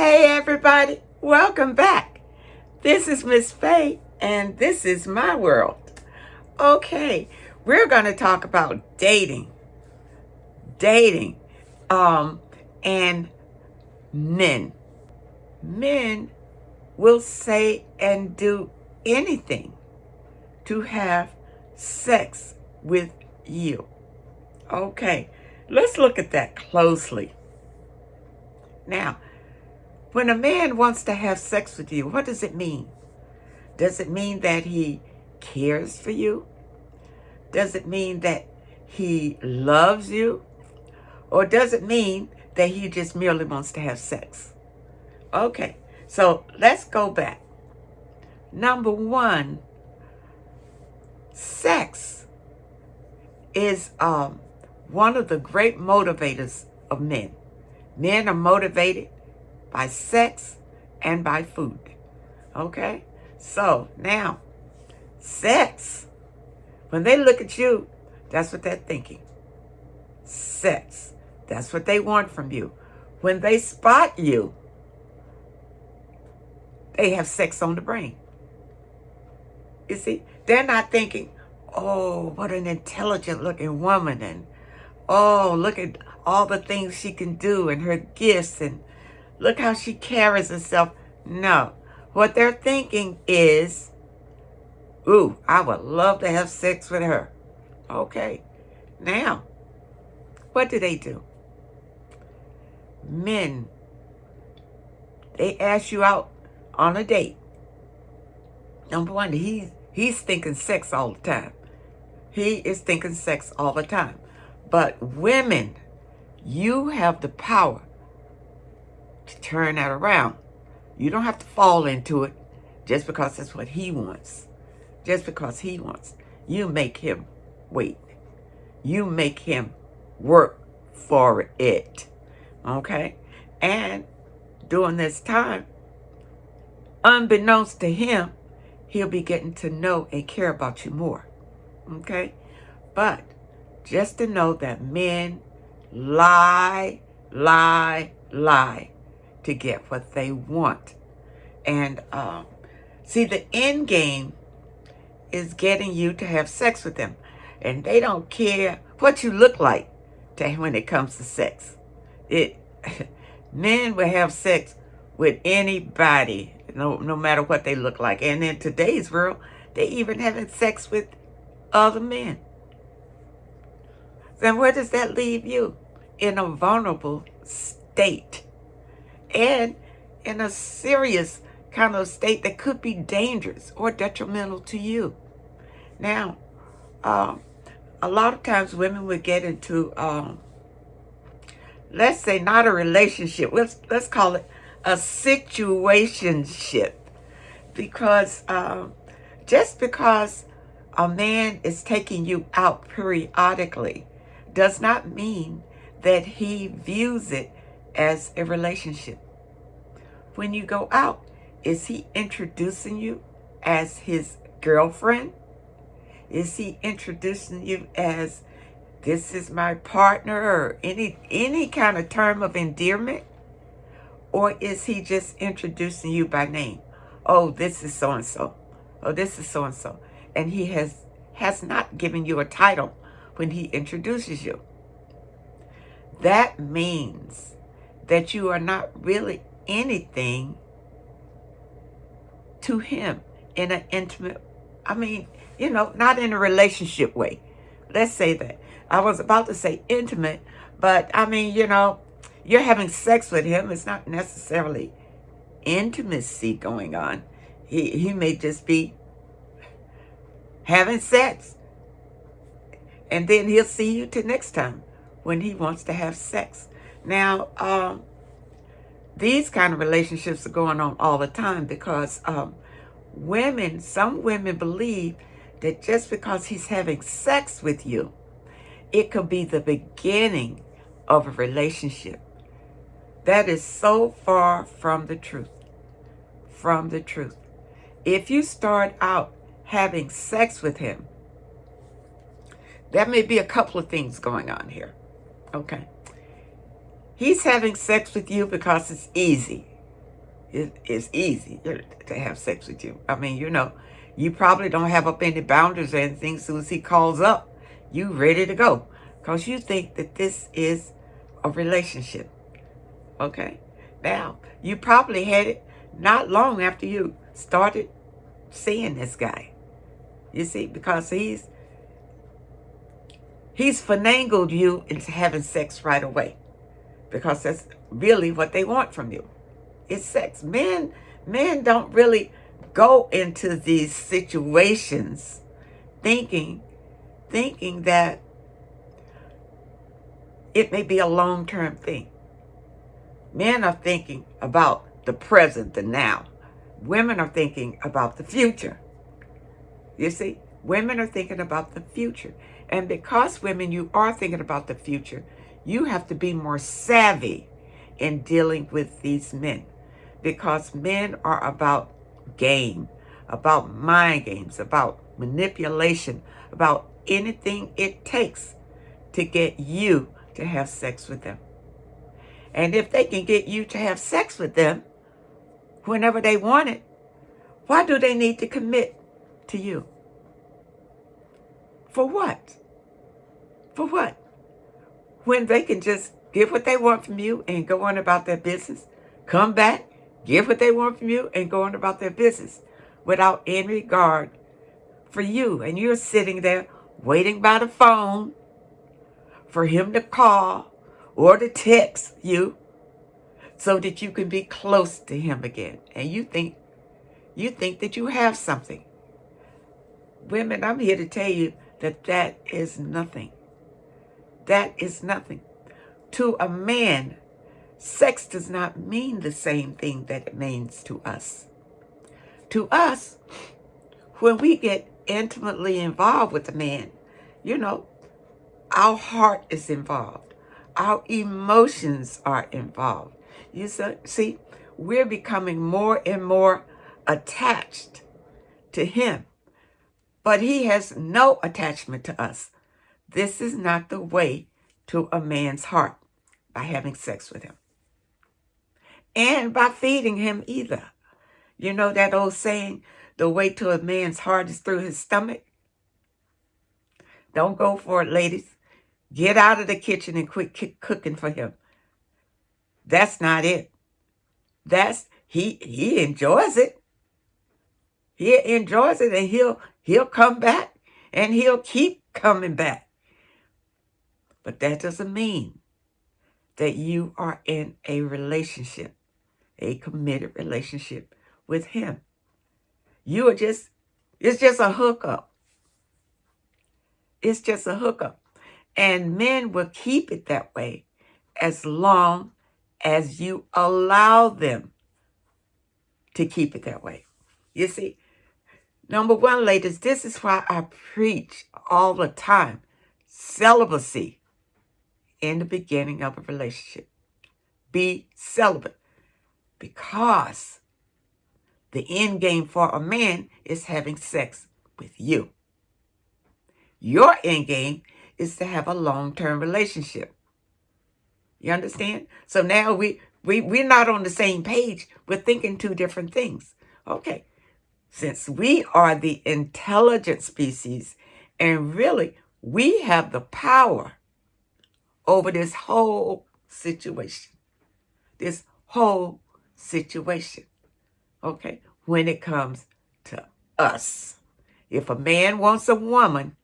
Hey everybody, welcome back. This is Miss Faye and this is my world. Okay, we're going to talk about dating, and men. Men will say and do anything to have sex with you. Okay, let's look at that closely. Now, when a man wants to have sex with you, what does it mean? Does it mean that he cares for you? Does it mean that he loves you? Or does it mean that he just merely wants to have sex? Okay, so let's go back. Number one, sex is one of the great motivators of men. Men are motivated by sex and by food. Okay? So now, sex, when they look at you, that's what they're thinking. Sex. That's what they want from you. When they spot you, they have sex on the brain. You see, they're not thinking, oh, what an intelligent looking woman, and oh, look at all the things she can do and her gifts, and look how she carries herself. No. What they're thinking is, ooh, I would love to have sex with her. Okay. Now, what do? Men, they ask you out on a date. Number one, he's thinking sex all the time. He is thinking sex all the time. But women, you have the power to turn that around. You don't have to fall into it just because that's what he wants. Just because he wants. You make him wait. You make him work for it. Okay? And during this time, unbeknownst to him, he'll be getting to know and care about you more. Okay? But just to know that men lie to get what they want. And see, the end game is getting you to have sex with them. And they don't care what you look like when it comes to sex. Men will have sex with anybody, no matter what they look like. And in today's world, they even having sex with other men. Then where does that leave you? In a vulnerable state. And in a serious kind of state that could be dangerous or detrimental to you. Now, a lot of times women would get into, let's say not a relationship, let's call it a situationship. Because just because a man is taking you out periodically does not mean that he views it as a relationship. When you go out, is he introducing you as his girlfriend? Is he introducing you as, this is my partner, or any kind of term of endearment? Or is he just introducing you by name? Oh, this is so-and-so. Oh, this is so-and-so. And he has not given you a title when he introduces you. That means that you are not really anything to him in an intimate, not in a relationship way. Let's say that. I was about to say intimate, but you're having sex with him. It's not necessarily intimacy going on. He may just be having sex. And then he'll see you till next time when he wants to have sex. Now, these kind of relationships are going on all the time because some women believe that just because he's having sex with you, it could be the beginning of a relationship. That is so far from the truth. From the truth. If you start out having sex with him, there may be a couple of things going on here. Okay. He's having sex with you because it's easy. it's easy to have sex with you. I mean, you probably don't have up any boundaries or anything. As soon as he calls up, you ready to go. Because you think that this is a relationship. Okay? Now, you probably had it not long after you started seeing this guy. You see, because he's finagled you into having sex right away. Because that's really what they want from you. It's sex. Men don't really go into these situations thinking that it may be a long-term thing. Men are thinking about the present, the now. Women are thinking about the future. You see, women are thinking about the future. And because women, you are thinking about the future, you have to be more savvy in dealing with these men. Because men are about game, about mind games, about manipulation, about anything it takes to get you to have sex with them. And if they can get you to have sex with them whenever they want it, why do they need to commit to you? For what? For what? When they can just get what they want from you and go on about their business, come back, get what they want from you and go on about their business without any regard for you. And you're sitting there waiting by the phone for him to call or to text you so that you can be close to him again. And you think that you have something. Women, I'm here to tell you that is nothing. That is nothing. To a man, sex does not mean the same thing that it means to us. To us, when we get intimately involved with a man, our heart is involved. Our emotions are involved. You see, we're becoming more and more attached to him, but he has no attachment to us. This is not the way to a man's heart, by having sex with him. And by feeding him either. You know that old saying, the way to a man's heart is through his stomach? Don't go for it, ladies. Get out of the kitchen and quit cooking for him. That's not it. He enjoys it. He enjoys it, and he'll come back, and he'll keep coming back. But that doesn't mean that you are in a relationship, a committed relationship with him. It's just a hookup. It's just a hookup. And men will keep it that way as long as you allow them to keep it that way. You see, number one, ladies, this is why I preach all the time. Celibacy in the beginning of a relationship. Be celibate. Because the end game for a man is having sex with you. Your end game is to have a long-term relationship. You understand? So now we're not on the same page. We're thinking two different things. Okay. Since we are the intelligent species, and really we have the power over this whole situation. This whole situation. Okay? When it comes to us. If a man wants a woman,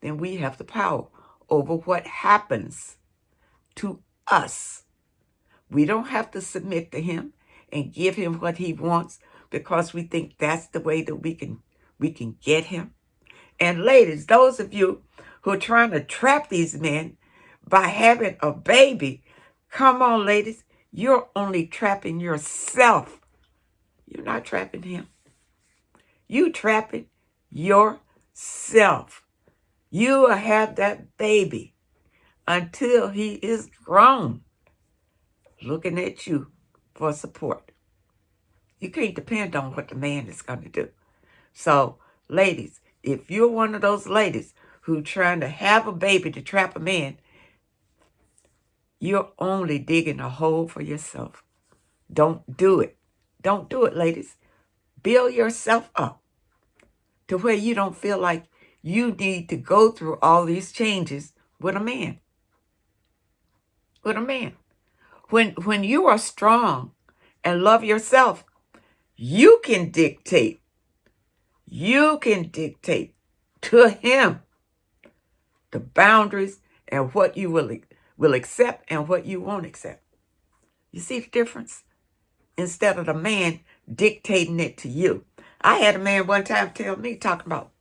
then we have the power over what happens to us. We don't have to submit to him and give him what he wants because we think that's the way that we can get him. And ladies, those of you who are trying to trap these men by having a baby, come on, ladies, you're only trapping yourself. You're not trapping him. You trapping yourself. You will have that baby until he is grown, looking at you for support. You can't depend on what the man is going to do. So, ladies, if you're one of those ladies who trying to have a baby to trap a man, you're only digging a hole for yourself. Don't do it. Don't do it, ladies. Build yourself up to where you don't feel like you need to go through all these changes with a man. With a man. When you are strong and love yourself, you can dictate. You can dictate to him the boundaries and what you will accept and what you won't accept. You see the difference? Instead of the man dictating it to you. I had a man one time tell me, talking about,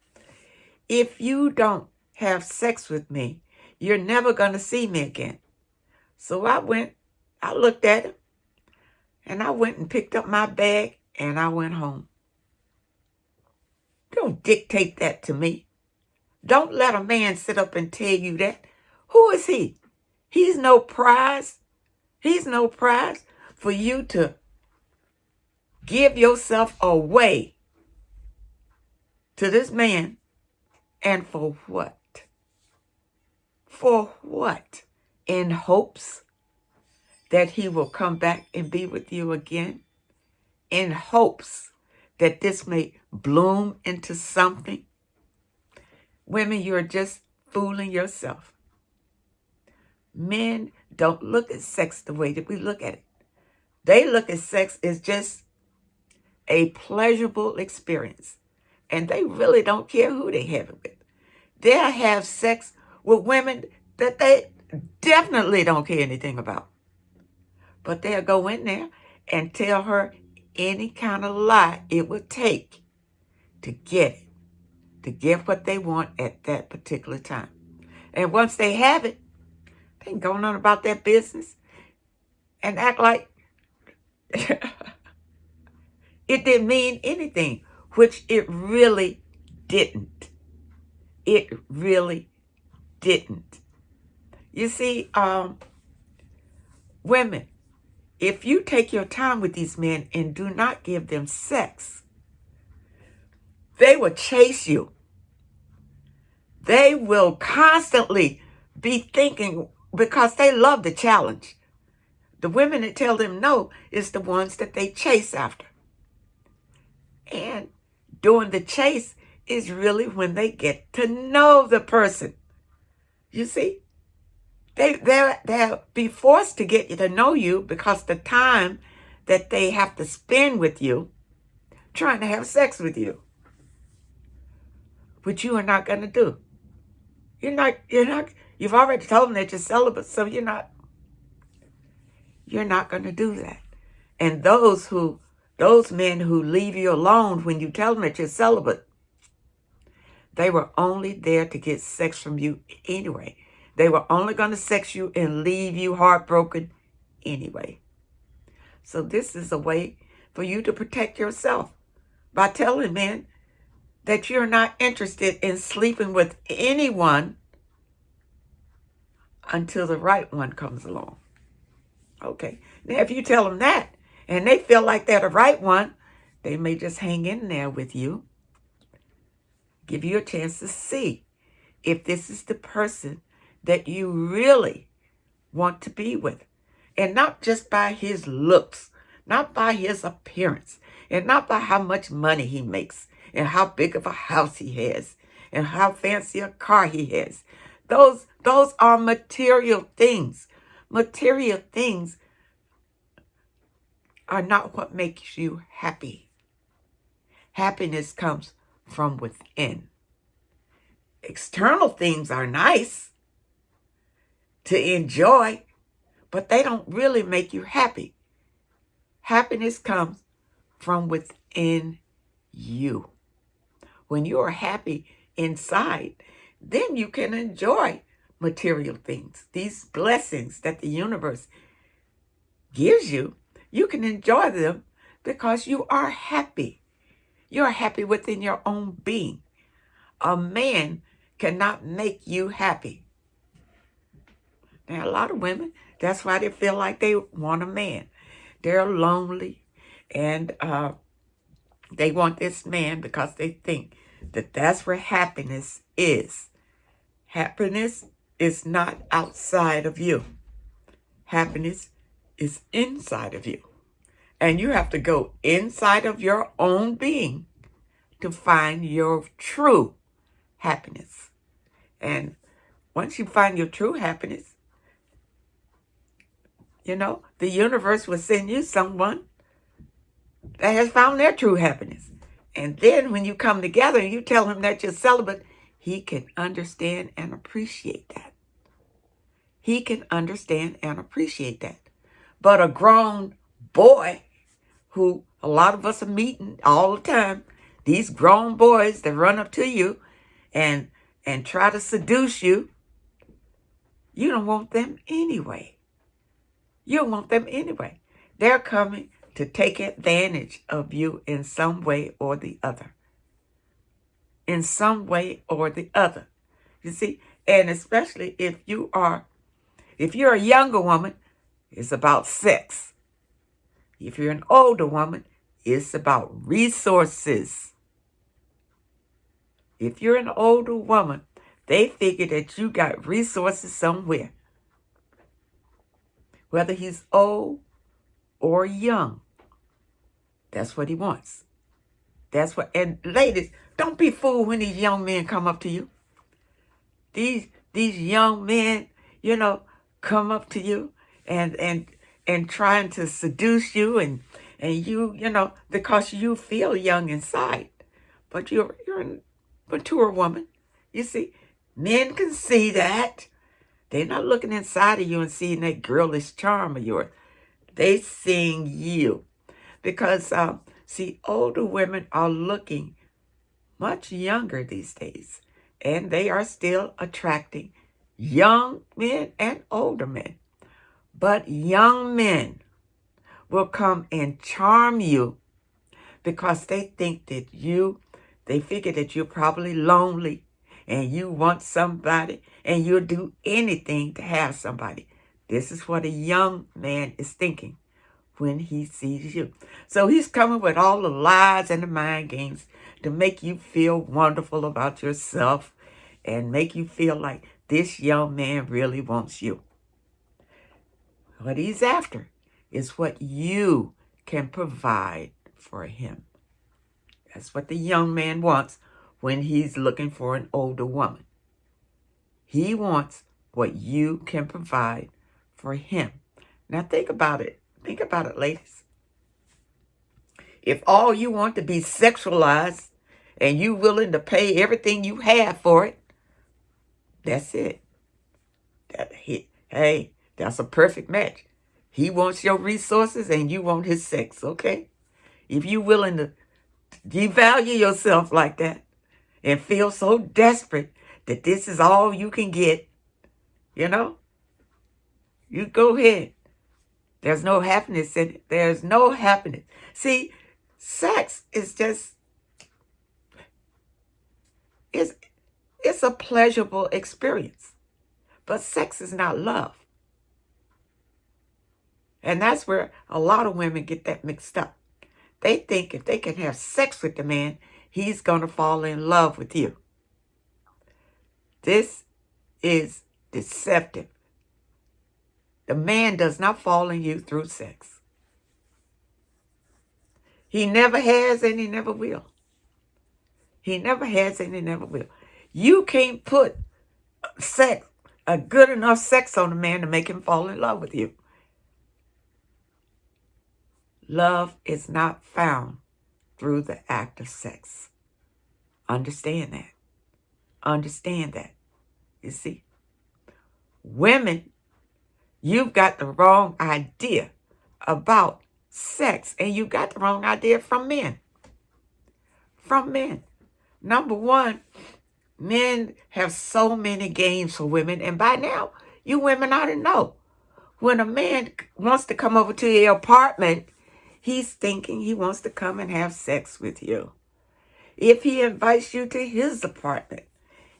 if you don't have sex with me, you're never going to see me again. So I looked at him, and I went and picked up my bag, and I went home. Don't dictate that to me. Don't let a man sit up and tell you that. Who is he? He's no prize. He's no prize for you to give yourself away to this man. And for what? For what? In hopes that he will come back and be with you again? In hopes that this may bloom into something? Women, you're just fooling yourself. Men don't look at sex the way that we look at it. They look at sex as just a pleasurable experience. And they really don't care who they have it with. They'll have sex with women that they definitely don't care anything about. But they'll go in there and tell her any kind of lie it would take to get it, to get what they want at that particular time. And once they have it, they can go on about their business and act like it didn't mean anything, which it really didn't. It really didn't. You see, women, if you take your time with these men and do not give them sex, they will chase you. They will constantly be thinking, because they love the challenge. The women that tell them no is the ones that they chase after. And during the chase is really when they get to know the person. You see? They'll be forced to get to know you because the time that they have to spend with you trying to have sex with you, which you are not going to do. You've already told them that you're celibate, so you're not going to do that. And those men who leave you alone when you tell them that you're celibate, they were only there to get sex from you anyway. They were only going to sex you and leave you heartbroken anyway. So this is a way for you to protect yourself by telling men that you're not interested in sleeping with anyone until the right one comes along. Okay. Now, if you tell them that and they feel like they're the right one, they may just hang in there with you, give you a chance to see if this is the person that you really want to be with. And not just by his looks, not by his appearance, and not by how much money he makes, and how big of a house he has, and how fancy a car he has. Those are material things. Material things are not what makes you happy. Happiness comes from within. External things are nice to enjoy, but they don't really make you happy. Happiness comes from within you. When you are happy inside, then you can enjoy material things. These blessings that the universe gives you, you can enjoy them because you are happy. You're happy within your own being. A man cannot make you happy. Now, a lot of women, that's why they feel like they want a man. They're lonely, and they want this man because they think that that's where happiness is. Happiness is not outside of you. happiness is inside of you. And you have to go inside of your own being to find your true happiness. And once you find your true happiness, the universe will send you someone that has found their true happiness. And then when you come together and you tell him that you're celibate, he can understand and appreciate that. He can understand and appreciate that. But a grown boy, who a lot of us are meeting all the time, these grown boys that run up to you and try to seduce you, you don't want them anyway. You don't want them anyway. They're coming to take advantage of you in some way or the other. In some way or the other. You see, and especially if you're a younger woman, it's about sex. If you're an older woman, it's about resources. If you're an older woman, they figure that you got resources somewhere. Whether he's old or young, that's what he wants. And ladies, don't be fooled when these young men come up to you. These young men, come up to you and trying to seduce you and you, because you feel young inside. But you're a mature woman. You see, men can see that. They're not looking inside of you and seeing that girlish charm of yours. They seeing you. Because, older women are looking much younger these days. And they are still attracting young men and older men. But young men will come and charm you because they think that they figure that you're probably lonely and you want somebody and you'll do anything to have somebody. This is what a young man is thinking when he sees you. So he's coming with all the lies and the mind games to make you feel wonderful about yourself and make you feel like this young man really wants you. What he's after is what you can provide for him. That's what the young man wants when he's looking for an older woman. He wants what you can provide for him. Now think about it. Think about it, ladies. If all you want to be sexualized and you willing to pay everything you have for it, that's it. Hey, that's a perfect match. He wants your resources and you want his sex, okay? If you're willing to devalue yourself like that and feel so desperate that this is all you can get, you go ahead. There's no happiness in it. There's no happiness. See, sex is just, it's a pleasurable experience. But sex is not love. And that's where a lot of women get that mixed up. They think if they can have sex with the man, he's going to fall in love with you. This is deceptive. The man does not fall in you through sex. He never has and he never will. He never has and he never will. You can't put sex, a good enough sex on a man to make him fall in love with you. Love is not found through the act of sex. Understand that. Understand that. You see? Women, you've got the wrong idea about sex, and you got the wrong idea from men. From men. Number one, men have so many games for women, and by now, you women ought to know. When a man wants to come over to your apartment, he's thinking he wants to come and have sex with you. If he invites you to his apartment,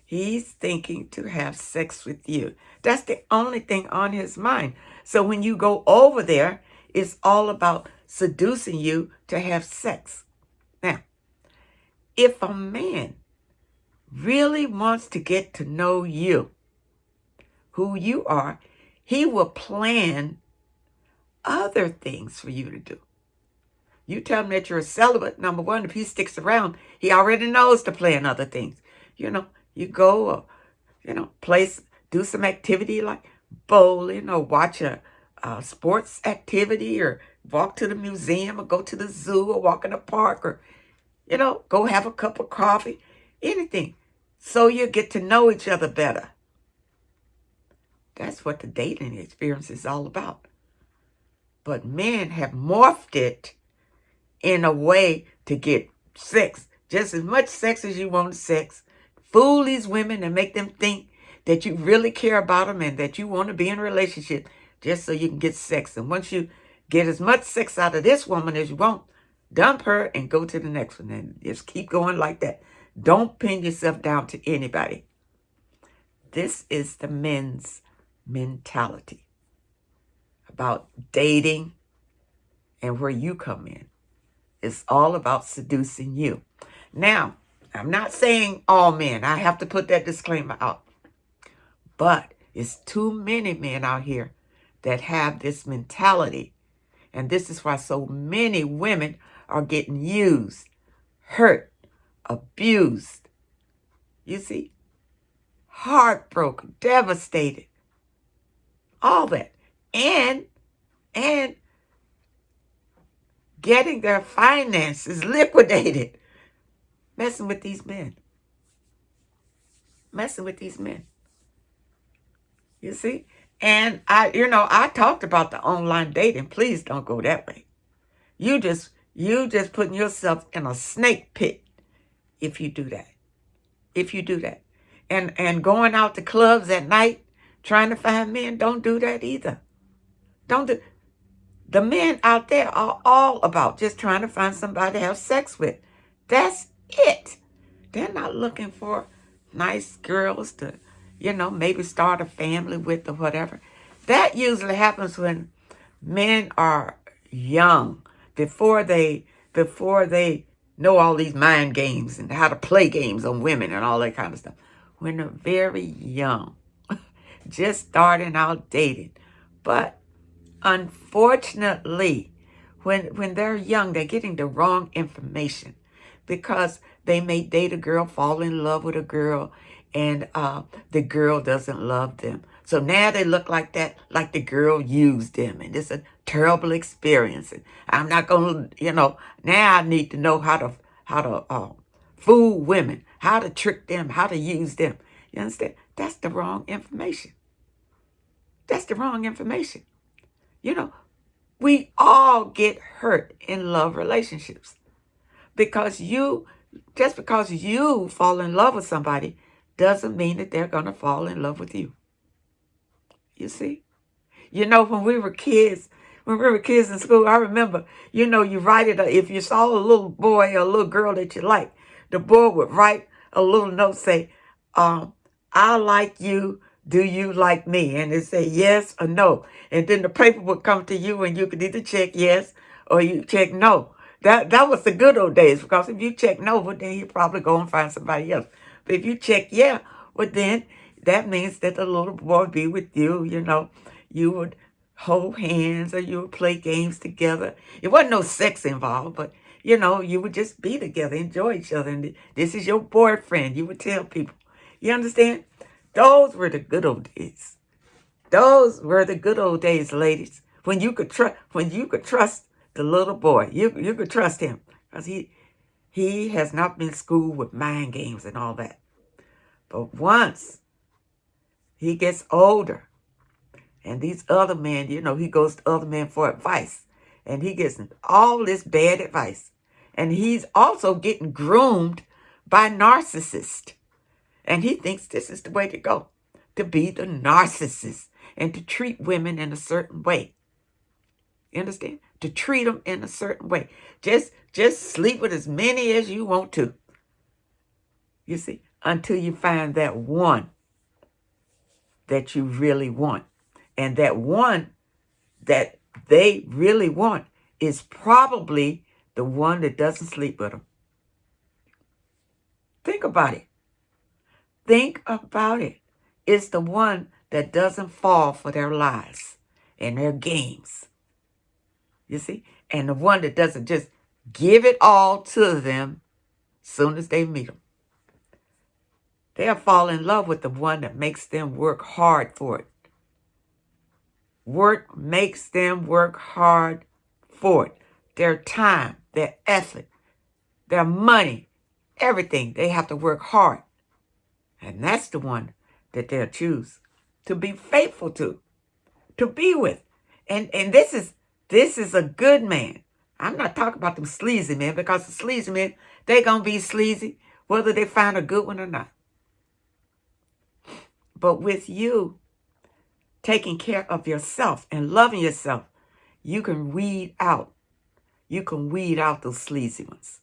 he's thinking to have sex with you. That's the only thing on his mind. So when you go over there, it's all about seducing you to have sex. Now, if a man really wants to get to know you, who you are, he will plan other things for you to do. You tell him that you're a celibate, number one, if he sticks around, he already knows to plan other things. You go, do some activity like bowling or watch a sports activity or walk to the museum or go to the zoo or walk in the park or, go have a cup of coffee, anything. So you get to know each other better. That's what the dating experience is all about. But men have morphed it in a way to get sex, just as much sex as you want sex. Fool these women and make them think that you really care about them and that you want to be in a relationship just so you can get sex. And once you get as much sex out of this woman as you want, dump her and go to the next one and just keep going like that. Don't pin yourself down to anybody. This is the men's mentality about dating and where you come in. It's all about seducing you. Now, I'm not saying all men. I have to put that disclaimer out. But it's too many men out here that have this mentality. And this is why so many women are getting used, hurt, abused. You see? Heartbroken, devastated. All that. And getting their finances liquidated. Messing with these men. You see? And I talked about the online dating. Please don't go that way. You just putting yourself in a snake pit if you do that. And going out to clubs at night trying to find men, don't do that either. The men out there are all about just trying to find somebody to have sex with. That's it. They're not looking for nice girls to, maybe start a family with or whatever. That usually happens when men are young, before they know all these mind games and how to play games on women and all that kind of stuff. When they're very young, just starting out dating. But unfortunately, when they're young, they're getting the wrong information because they may date a girl, fall in love with a girl, and the girl doesn't love them. So now they look like that, like the girl used them, and it's a terrible experience. And I'm not going to, now I need to know how to fool women, how to trick them, how to use them. You understand? That's the wrong information. We all get hurt in love relationships because just because you fall in love with somebody doesn't mean that they're going to fall in love with you. You see? When we were kids in school, I remember, you write it, if you saw a little boy or a little girl that you liked, the boy would write a little note, say, I like you, do you like me? And it say yes or no. And then the paper would come to you and you could either check yes or you check no. That was the good old days, because if you check no, well, then you probably go and find somebody else. But if you check yeah, well, then that means that the little boy would be with you, You would hold hands or you would play games together. It wasn't no sex involved, but, you would just be together, enjoy each other. And this is your boyfriend, you would tell people. You understand? Those were the good old days. Those were the good old days, ladies. When you could trust the little boy. You could trust him because he has not been schooled with mind games and all that. But once he gets older and these other men, he goes to other men for advice and he gets all this bad advice. And he's also getting groomed by narcissists. And he thinks this is the way to go, to be the narcissist and to treat women in a certain way. You understand? To treat them in a certain way. Just sleep with as many as you want to. You see? Until you find that one that you really want. And that one that they really want is probably the one that doesn't sleep with them. Think about it. It's the one that doesn't fall for their lies and their games. You see? And the one that doesn't just give it all to them soon as they meet them. They'll fall in love with the one that makes them work hard for it. Work makes them work hard for it. Their time, their effort, their money, everything. They have to work hard. And that's the one that they'll choose to be faithful to be with. And this is a good man. I'm not talking about them sleazy men, because the sleazy men, they're going to be sleazy whether they find a good one or not. But with you taking care of yourself and loving yourself, you can weed out. You can weed out those sleazy ones,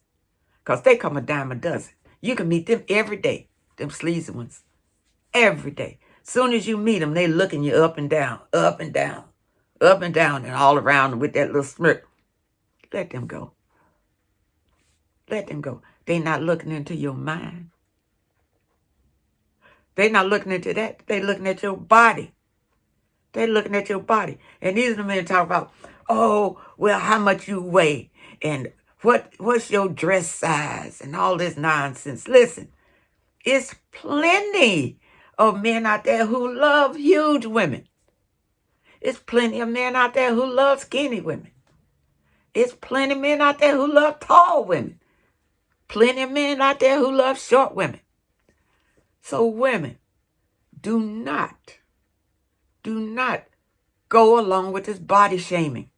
because they come a dime a dozen. You can meet them every day, them sleazy ones, every day. Soon as you meet them, they looking you up and down, up and down, up and down, and all around with that little smirk. Let them go. Let them go. They're not looking into your mind. They're not looking into that. They're looking at your body. They're looking at your body. And these are the men talk about, oh, well, how much you weigh and what's your dress size and all this nonsense. Listen, it's plenty of men out there who love huge women. It's plenty of men out there who love skinny women. It's plenty of men out there who love tall women. Plenty of men out there who love short women. So women, do not go along with this body shaming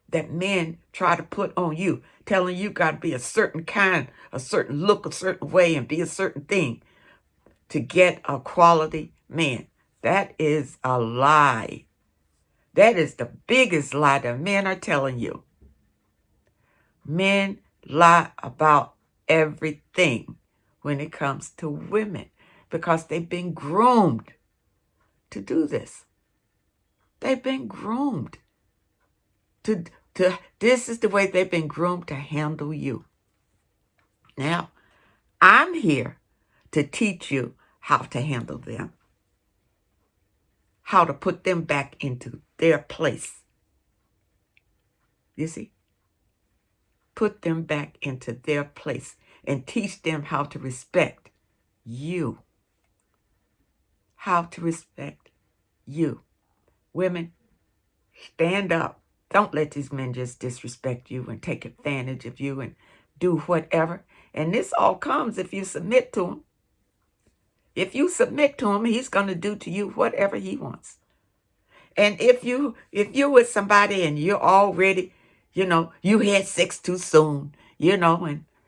that men try to put on you, telling you got to be a certain kind, a certain look, a certain way, and be a certain thing to get a quality man. That is a lie. That is the biggest lie that men are telling you. Men lie about everything when it comes to women, because they've been groomed to do this. They've been groomed to this is the way they've been groomed to handle you. Now, I'm here to teach you how to handle them, how to put them back into their place. You see? Put them back into their place and teach them how to respect you. How to respect you. Women, stand up. Don't let these men just disrespect you and take advantage of you and do whatever. And this all comes if you submit to him. If you submit to him, he's going to do to you whatever he wants. And if you're with somebody and you're already, you had sex too soon, and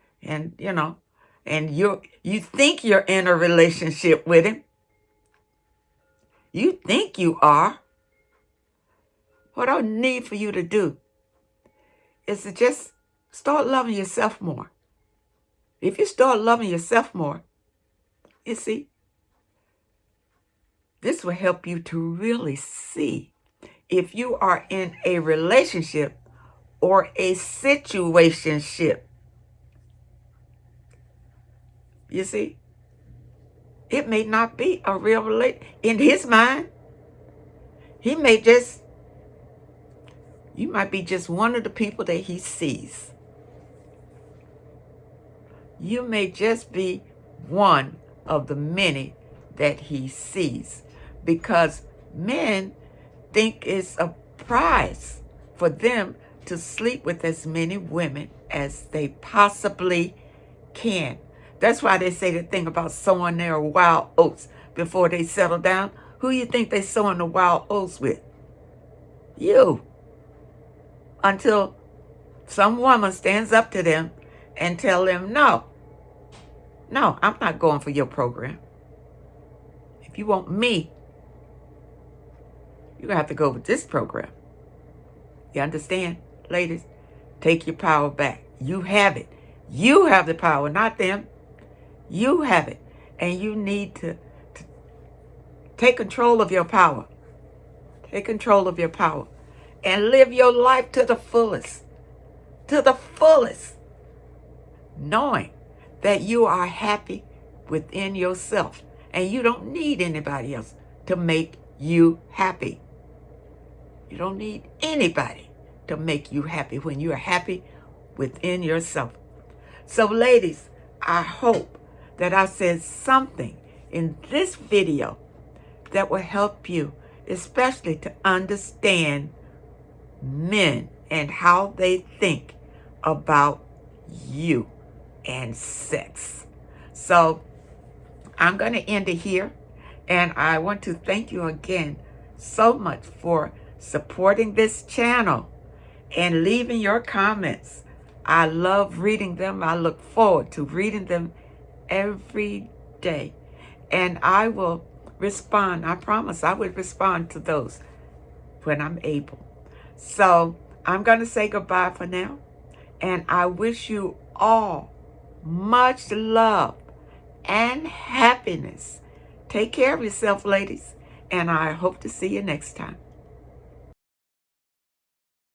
you think you're in a relationship with him. You think you are. What I need for you to do is to just start loving yourself more. If you start loving yourself more, you see, this will help you to really see if you are in a relationship or a situationship. You see, it may not be a real relationship. In his mind, you might be just one of the people that he sees. You may just be one of the many that he sees, because men think it's a prize for them to sleep with as many women as they possibly can. That's why they say the thing about sowing their wild oats before they settle down. Who you think they sowing the wild oats with? You. Until some woman stands up to them and tell them, no, I'm not going for your program. If you want me, you're going to have to go with this program. You understand, ladies? Take your power back. You have it. You have the power, not them. You have it. And you need to take control of your power. Take control of your power. And live your life to the fullest. To the fullest. Knowing that you are happy within yourself. And you don't need anybody else. to make you happy. You don't need anybody to make you happy when you are happy within yourself. So ladies, I hope that I said something in this video that will help you, especially to understand men and how they think about you and sex. So I'm going to end it here, and I want to thank you again so much for supporting this channel and leaving your comments. I love reading them. I look forward to reading them every day, and I will respond. I promise I will respond to those when I'm able. So I'm going to say goodbye for now, and I wish you all much love and happiness. Take care of yourself, ladies, and I hope to see you next time.